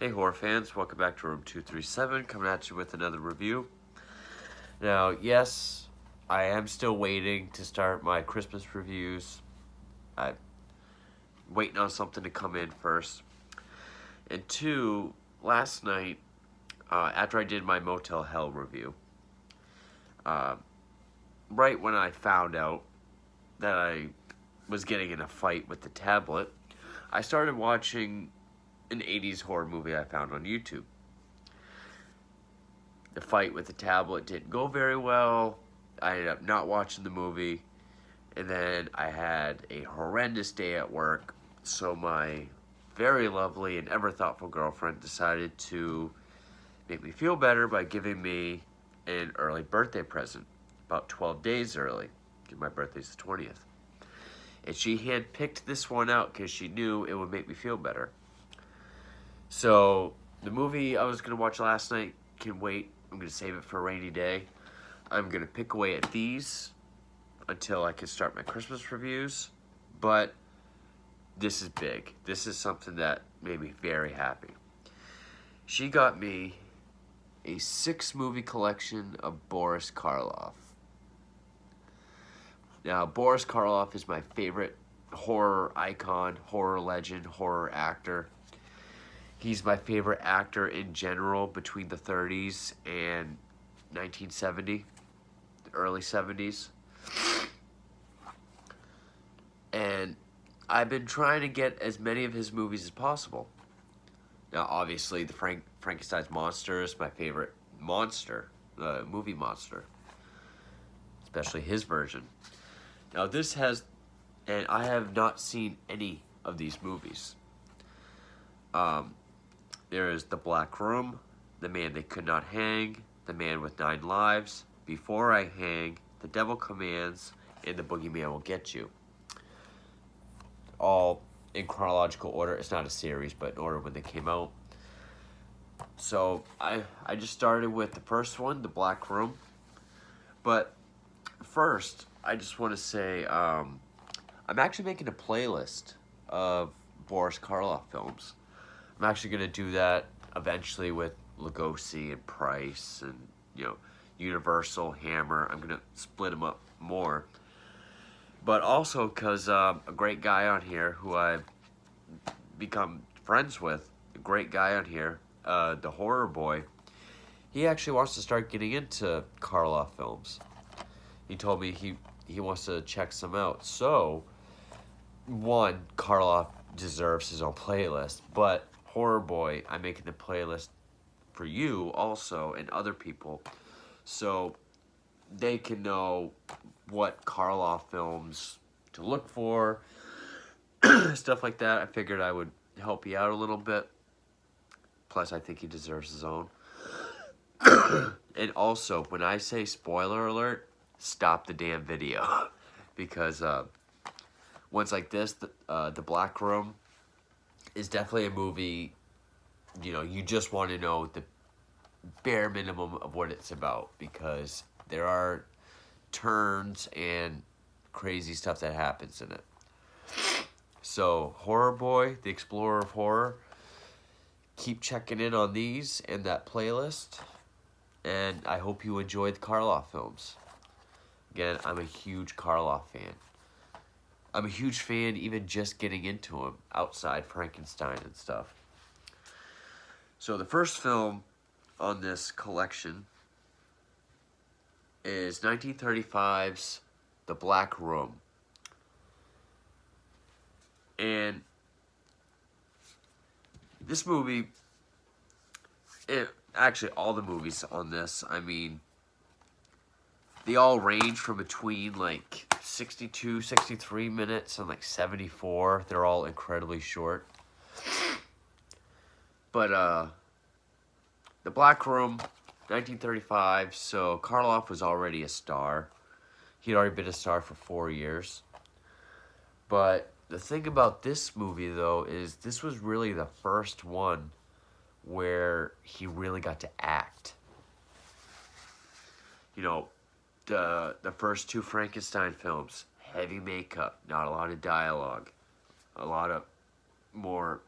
Hey horror fans, welcome back to Room 237, coming at you with another review. Now, yes, I am still waiting to start my Christmas reviews. I'm waiting on something to come in first. And two, last night, after I did my Motel Hell review, right when I found out that I was getting in a fight with the tablet, I started watching an 80s horror movie I found on YouTube. The fight with the tablet didn't go very well. I ended up not watching the movie. And then I had a horrendous day at work. So my very lovely and ever thoughtful girlfriend decided to make me feel better by giving me an early birthday present. About 12 days early. My birthday's the 20th. And she had picked this one out because she knew it would make me feel better. So, the movie I was going to watch last night can wait. I'm going to save it for a rainy day. I'm going to pick away at these until I can start my Christmas reviews. But this is big. This is something that made me very happy. She got me a 6-movie collection of Boris Karloff. Now, Boris Karloff is my favorite horror icon, horror legend, horror actor. He's my favorite actor in general between the 30s and 1970, the early 70s. And I've been trying to get as many of his movies as possible. Now, obviously, the Frankenstein's monster is my favorite monster, the movie monster, especially his version. Now, this has, and I have not seen any of these movies. There is The Black Room, The Man They Could Not Hang, The Man with 9 Lives, Before I Hang, The Devil Commands, and The Boogeyman Will Get You. All in chronological order. It's not a series, but in order when they came out. So I just started with the first one, The Black Room. But first, I just want to say I'm actually making a playlist of Boris Karloff films. I'm actually going to do that eventually with Lugosi and Price and, Universal, Hammer. I'm going to split them up more. But also because a great guy on here who I've become friends with, a great guy on here, the Horror Boy, he actually wants to start getting into Karloff films. He told me he wants to check some out. So, one, Karloff deserves his own playlist, but Horror Boy, I'm making the playlist for you also and other people so they can know what Karloff films to look for, stuff like that. I figured I would help you out a little bit. Plus, I think he deserves his own. And also, when I say spoiler alert, stop the damn video. Because ones like this, The Black Room, is definitely a movie, you just want to know the bare minimum of what it's about. Because there are turns and crazy stuff that happens in it. So, Horror Boy, the Explorer of Horror, keep checking in on these and that playlist. And I hope you enjoy the Karloff films. Again, I'm a huge Karloff fan. I'm a huge fan even just getting into him outside Frankenstein and stuff. So the first film on this collection is 1935's The Black Room. And this movie, actually all the movies on this, they all range from between 62, 63 minutes and 74. They're all incredibly short. But The Black Room, 1935, so Karloff was already a star. He'd already been a star for 4 years. But the thing about this movie, though, is this was really the first one where he really got to act. The first 2 Frankenstein films, heavy makeup, not a lot of dialogue, a lot of more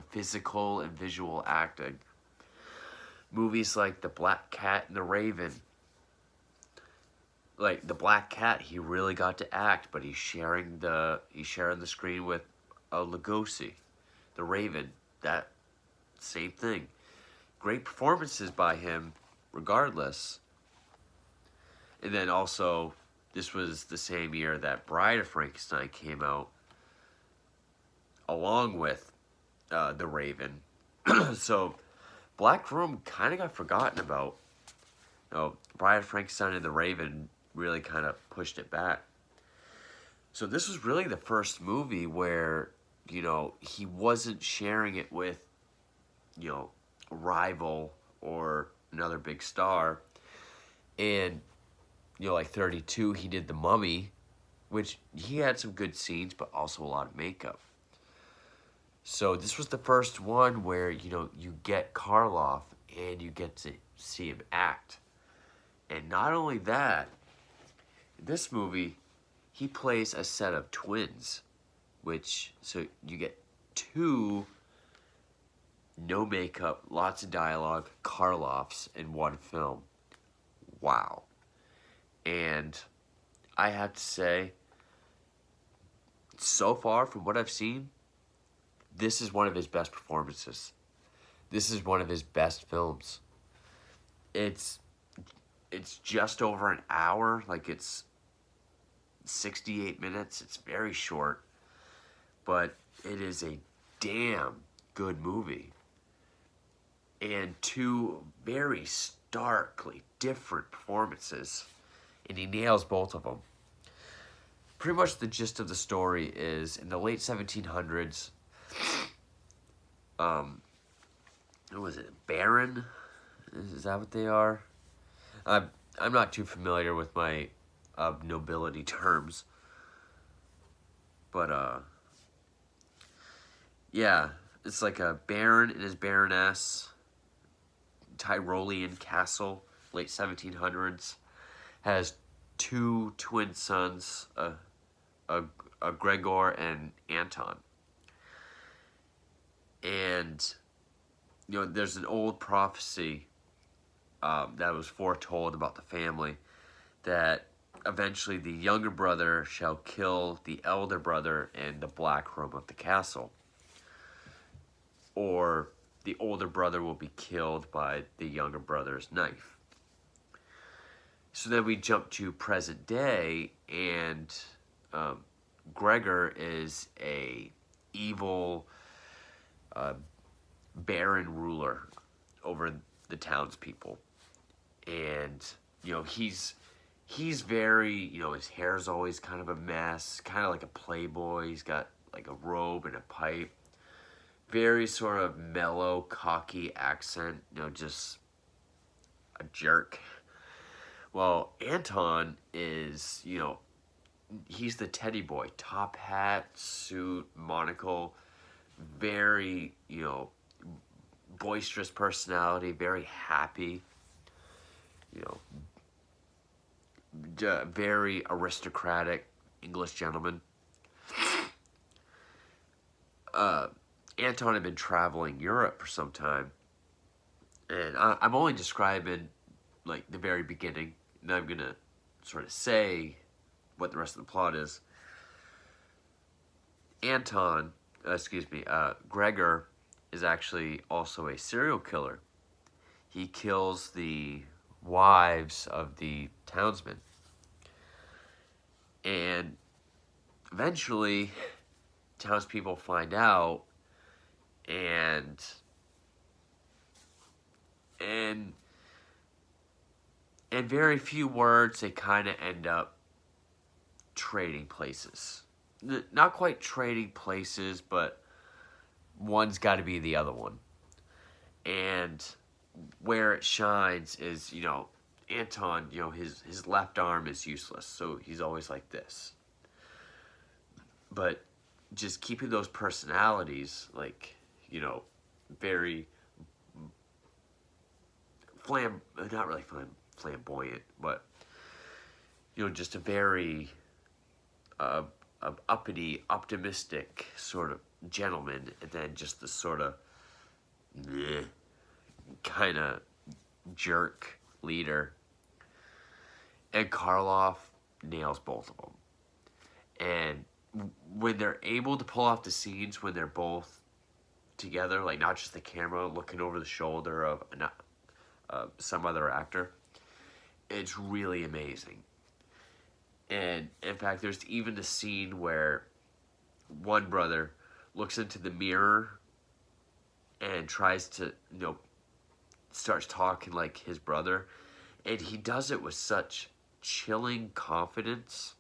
physical and visual acting. Movies like The Black Cat and the Raven. Like The Black Cat, he really got to act, but he's sharing the screen with Lugosi. The Raven, that same thing. Great performances by him, regardless. And then also, this was the same year that Bride of Frankenstein came out, along with The Raven. So, Black Room kind of got forgotten about. Bride of Frankenstein and The Raven really kind of pushed it back. So this was really the first movie where, he wasn't sharing it with, a rival or another big star. And, like 32, he did The Mummy, which he had some good scenes, but also a lot of makeup. So this was the first one where, you get Karloff and you get to see him act. And not only that, in this movie, he plays a set of twins, so you get two no makeup, lots of dialogue, Karloffs in one film. Wow. And I have to say, so far from what I've seen, this is one of his best performances. This is one of his best films. It's just over an hour, like it's 68 minutes. It's very short, but it is a damn good movie. And two very starkly different performances, and he nails both of them. Pretty much the gist of the story is, in the late 1700s, what was it, Baron? Is that what they are? I'm not too familiar with my nobility terms, but yeah, it's like a baron and his baroness, Tyrolean castle, late 1700s, has two twin sons, Gregor and Anton. And there's an old prophecy that was foretold about the family, that eventually the younger brother shall kill the elder brother in the black room of the castle, or the older brother will be killed by the younger brother's knife. So then we jump to present day, and Gregor is a evil baron ruler over the townspeople. And, he's very, his hair's always kind of a mess, kind of like a playboy. He's got like a robe and a pipe. Very sort of mellow, cocky accent, just a jerk. Well, Anton is, he's the teddy boy. Top hat, suit, monocle. Very, boisterous personality, very happy. Very aristocratic English gentleman. Anton had been traveling Europe for some time, and I'm only describing like the very beginning, and I'm gonna sort of say what the rest of the plot is. Gregor is actually also a serial killer. He kills the wives of the townsmen. And eventually, townspeople find out, and very few words, they kind of end up trading places. Not quite trading places, but one's got to be the other one. And where it shines is, Anton, his left arm is useless, so he's always like this. But just keeping those personalities, like, very not really flamboyant, but, just a very uppity, optimistic sort of gentleman, and then just the sort of kind of jerk leader. And Karloff nails both of them. And when they're able to pull off the scenes when they're both together, like not just the camera looking over the shoulder of some other actor, it's really amazing. And in fact, there's even a scene where one brother looks into the mirror and tries to, starts talking like his brother. And he does it with such chilling confidence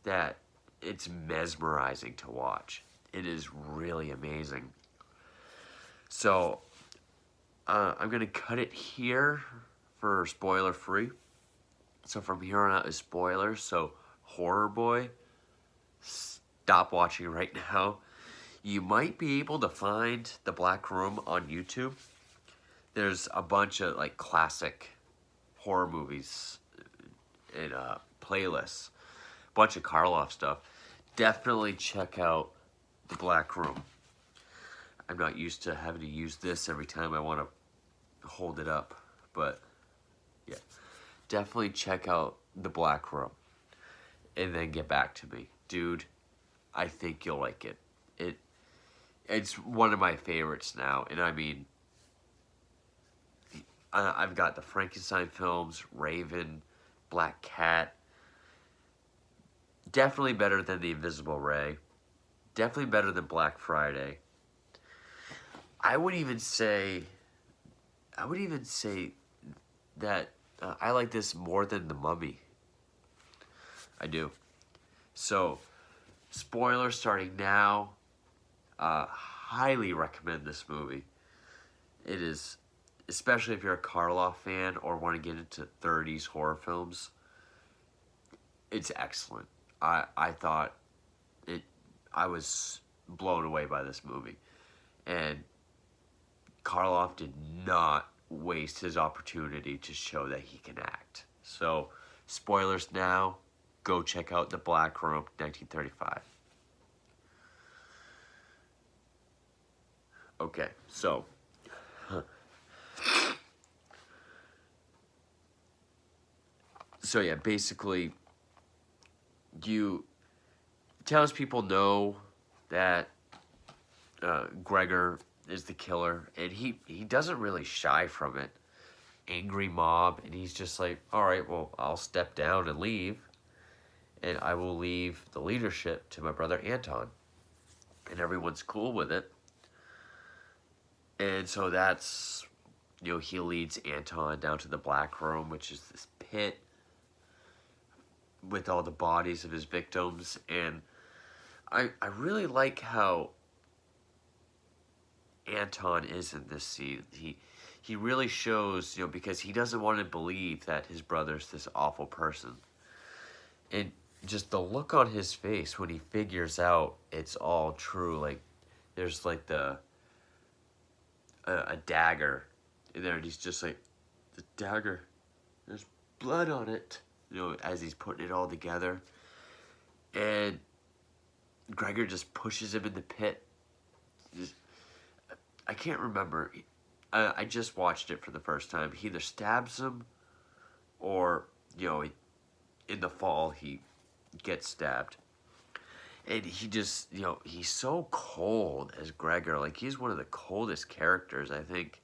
that it's mesmerizing to watch. It is really amazing. So, I'm going to cut it here for spoiler free. So from here on out is spoilers. So, Horror Boy, stop watching right now. You might be able to find The Black Room on YouTube. There's a bunch of like classic horror movies and playlists. A bunch of Karloff stuff. Definitely check out The Black Room. I'm not used to having to use this every time I want to hold it up. But yeah, definitely check out The Black Room. And then get back to me. Dude, I think you'll like it. It's one of my favorites now. And I mean, I've got the Frankenstein films, Raven, Black Cat. Definitely better than The Invisible Ray. Definitely better than Black Friday. I would even say that I like this more than The Mummy. I do. So, spoilers starting now. Highly recommend this movie. It is, especially if you're a Karloff fan or want to get into 30s horror films. It's excellent. I thought I was blown away by this movie. And Karloff did not waste his opportunity to show that he can act. So, spoilers now. Go check out The Black Room, 1935. Okay, so yeah, basically, townspeople know that Gregor is the killer, and he doesn't really shy from it. Angry mob, and he's just like, all right, well, I'll step down and leave, and I will leave the leadership to my brother Anton, and everyone's cool with it. And so that's, he leads Anton down to the Black Room, which is this pit with all the bodies of his victims. And I really like how Anton is in this scene. He really shows, because he doesn't want to believe that his brother's this awful person. And just the look on his face when he figures out it's all true. Like, there's like a dagger in there, and he's just like, the dagger, there's blood on it, as he's putting it all together. And Gregor just pushes him in the pit. I can't remember. I just watched it for the first time. He either stabs him or, in the fall he gets stabbed. And he just, he's so cold as Gregor. Like, he's one of the coldest characters, I think,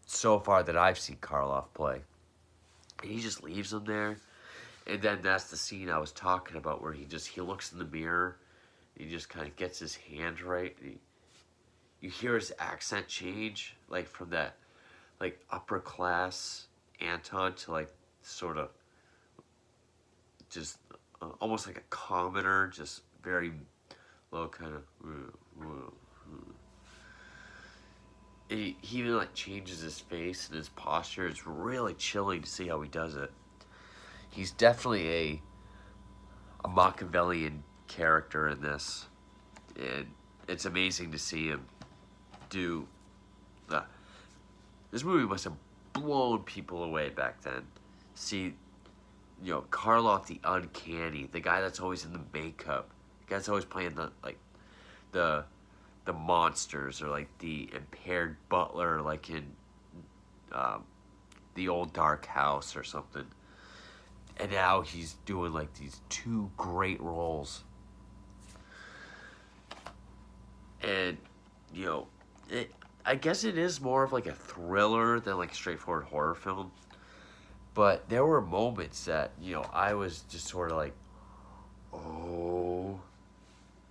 so far that I've seen Karloff play. And he just leaves him there. And then that's the scene I was talking about where he looks in the mirror. And he just kind of gets his hand right. And you hear his accent change, like, from that, like, upper class Anton to, like, sort of just almost like a commoner, just very low, kind of. He even like changes his face and his posture. It's really chilling to see how he does it. He's definitely a Machiavellian character in this, and it's amazing to see him do. This movie must have blown people away back then. See, Karloff the uncanny, the guy that's always in the makeup, the guy that's always playing the the monsters, or like the impaired butler, like in the old Dark House or something. And now he's doing like these two great roles. And, you know, I guess it is more of like a thriller than like a straightforward horror film. But there were moments that, you know, I was just sort of like, oh,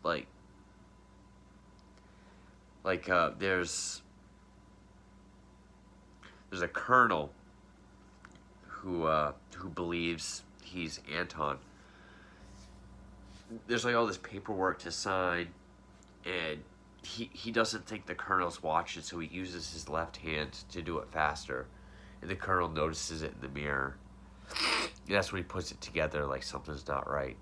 like there's a colonel who believes he's Anton. There's like all this paperwork to sign, and he doesn't think the colonel's watching, so he uses his left hand to do it faster. And the colonel notices it in the mirror. And that's when he puts it together like something's not right.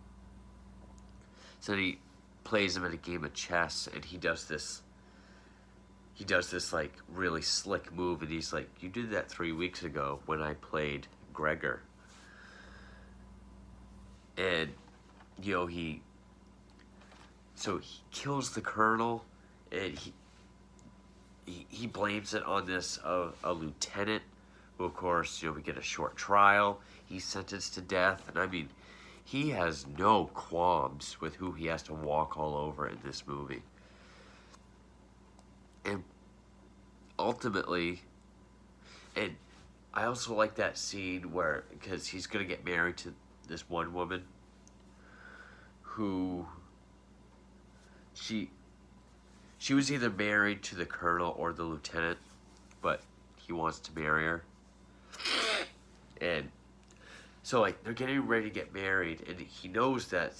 So he plays him in a game of chess, and he does this like really slick move, and he's like, you did that 3 weeks ago when I played Gregor. And, you know, he kills the colonel, and he blames it on this a lieutenant, who of course, you know, we get a short trial. He's sentenced to death, and I mean, he has no qualms with who he has to walk all over in this movie. And ultimately, and I also like that scene where, because he's going to get married to this one woman who she was either married to the colonel or the lieutenant, but he wants to marry her. And so like they're getting ready to get married, and he knows that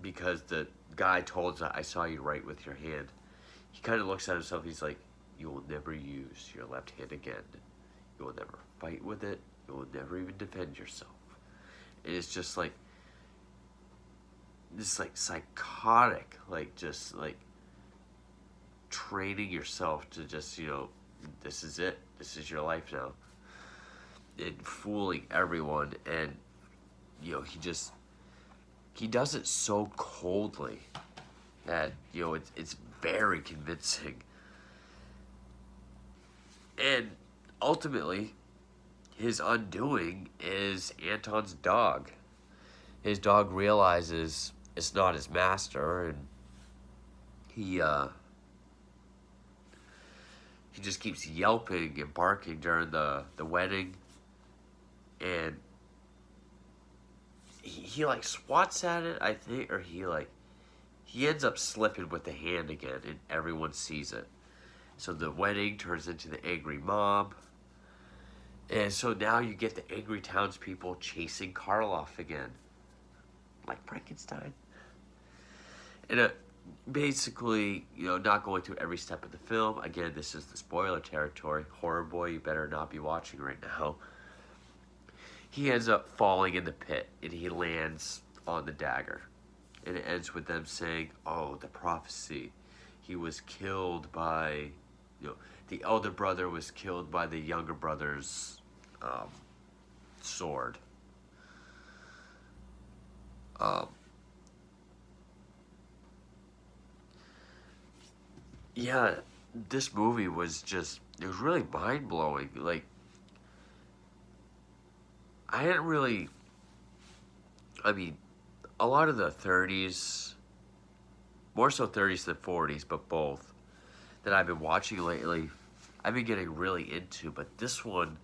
because the guy told him, I saw you write with your hand. He kind of looks at himself, he's like, you will never use your left hand again. You will never fight with it. You will never even defend yourself. And it's just like this like psychotic, like just like training yourself to just, you know, this is it. This is your life now. And fooling everyone. And, you know, he does it so coldly that, you know, it's very convincing. And ultimately, his undoing is Anton's dog. His dog realizes it's not his master, and he just keeps yelping and barking during the wedding, and he like swats at it, I think, or he ends up slipping with the hand again, and everyone sees it. So the wedding turns into the angry mob. And so now you get the angry townspeople chasing Karloff again. Like Frankenstein. And basically, you know, not going through every step of the film. Again, this is the spoiler territory. Horror boy, you better not be watching right now. He ends up falling in the pit, and he lands on the dagger. And it ends with them saying, oh, the prophecy. He was killed by, you know, the elder brother was killed by the younger brother's sword. Yeah, this movie was just, it was really mind-blowing. Like, I didn't really, I mean, a lot of the 30s, more so 30s than 40s, but both, that I've been watching lately, I've been getting really into. But this one,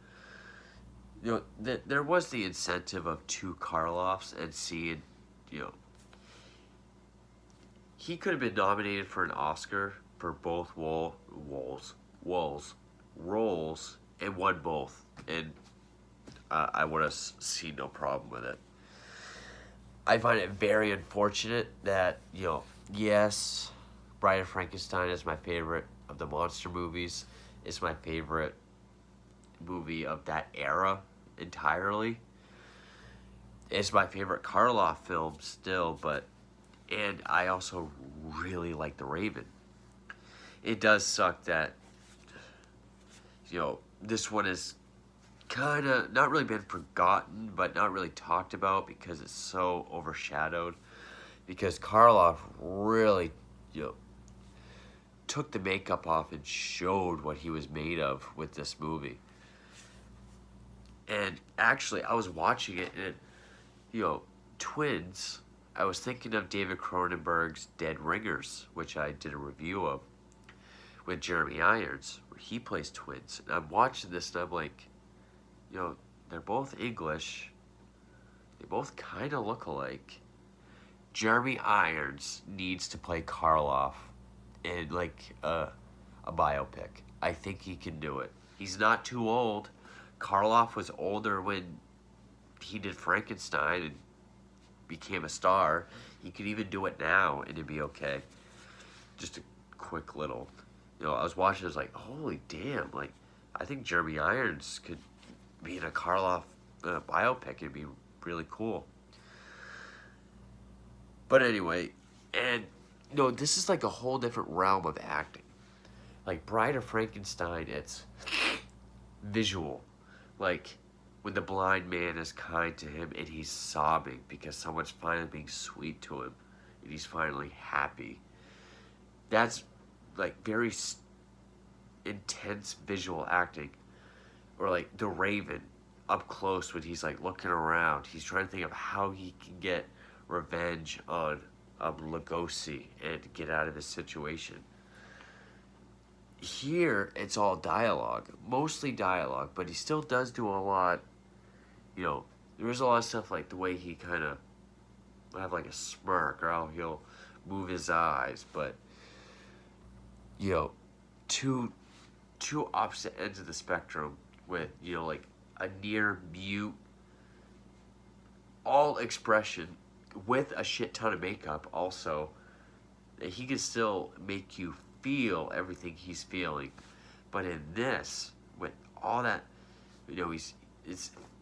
you know, there was the incentive of two Karloffs, and seeing, you know, he could have been nominated for an Oscar for both roles, and won both. And I would have seen no problem with it. I find it very unfortunate that, you know, yes, Bride of Frankenstein is my favorite of the monster movies. It's my favorite movie of that era entirely. It's my favorite Karloff film still, and I also really like The Raven. It does suck that, you know, this one is kind of not really been forgotten, but not really talked about because it's so overshadowed. Because Karloff really you know, took the makeup off and showed what he was made of with this movie. And actually, I was watching it, and, you know, Twins, I was thinking of David Cronenberg's Dead Ringers, which I did a review of, with Jeremy Irons, where he plays twins. And I'm watching this, and I'm like, you know, they're both English. They both kind of look alike. Jeremy Irons needs to play Karloff in, like, a biopic. I think he can do it. He's not too old. Karloff was older when he did Frankenstein and became a star. He could even do it now and it'd be okay. Just a quick little, you know, I was watching, I was like, holy damn, like, I think Jeremy Irons could be in a Karloff biopic. It'd be really cool. But anyway, and, you know, this is like a whole different realm of acting. Like, Bride of Frankenstein, it's visual. Like, when the blind man is kind to him and he's sobbing because someone's finally being sweet to him and he's finally happy. That's, like, very intense visual acting. Or, like, The Raven, up close when he's, like, looking around. He's trying to think of how he can get revenge on Lugosi and get out of this situation. Here, it's all dialogue, mostly dialogue, but he still does do a lot, you know, there's a lot of stuff like the way he kind of have like a smirk or how he'll move his eyes, but, you know, two opposite ends of the spectrum with, you know, like a near mute, all expression with a shit ton of makeup also. He can still make you feel everything he's feeling, but in this, with all that, you know,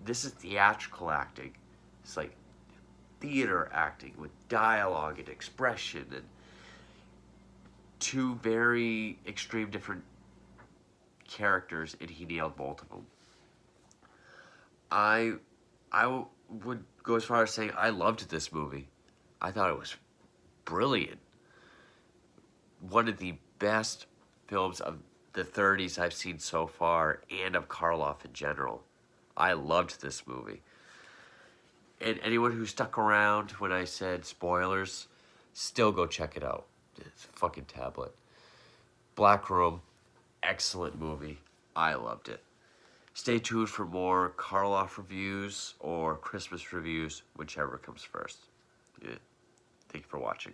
this is theatrical acting. It's like theater acting with dialogue and expression and two very extreme different characters, and he nailed both of them. I would go as far as saying I loved this movie. I thought it was brilliant. One of the best films of the 30s I've seen so far, and of Karloff in general. I loved this movie. And anyone who stuck around when I said spoilers, still go check it out. It's a fucking tablet. Black Room, excellent movie. I loved it. Stay tuned for more Karloff reviews or Christmas reviews, whichever comes first. Yeah. Thank you for watching.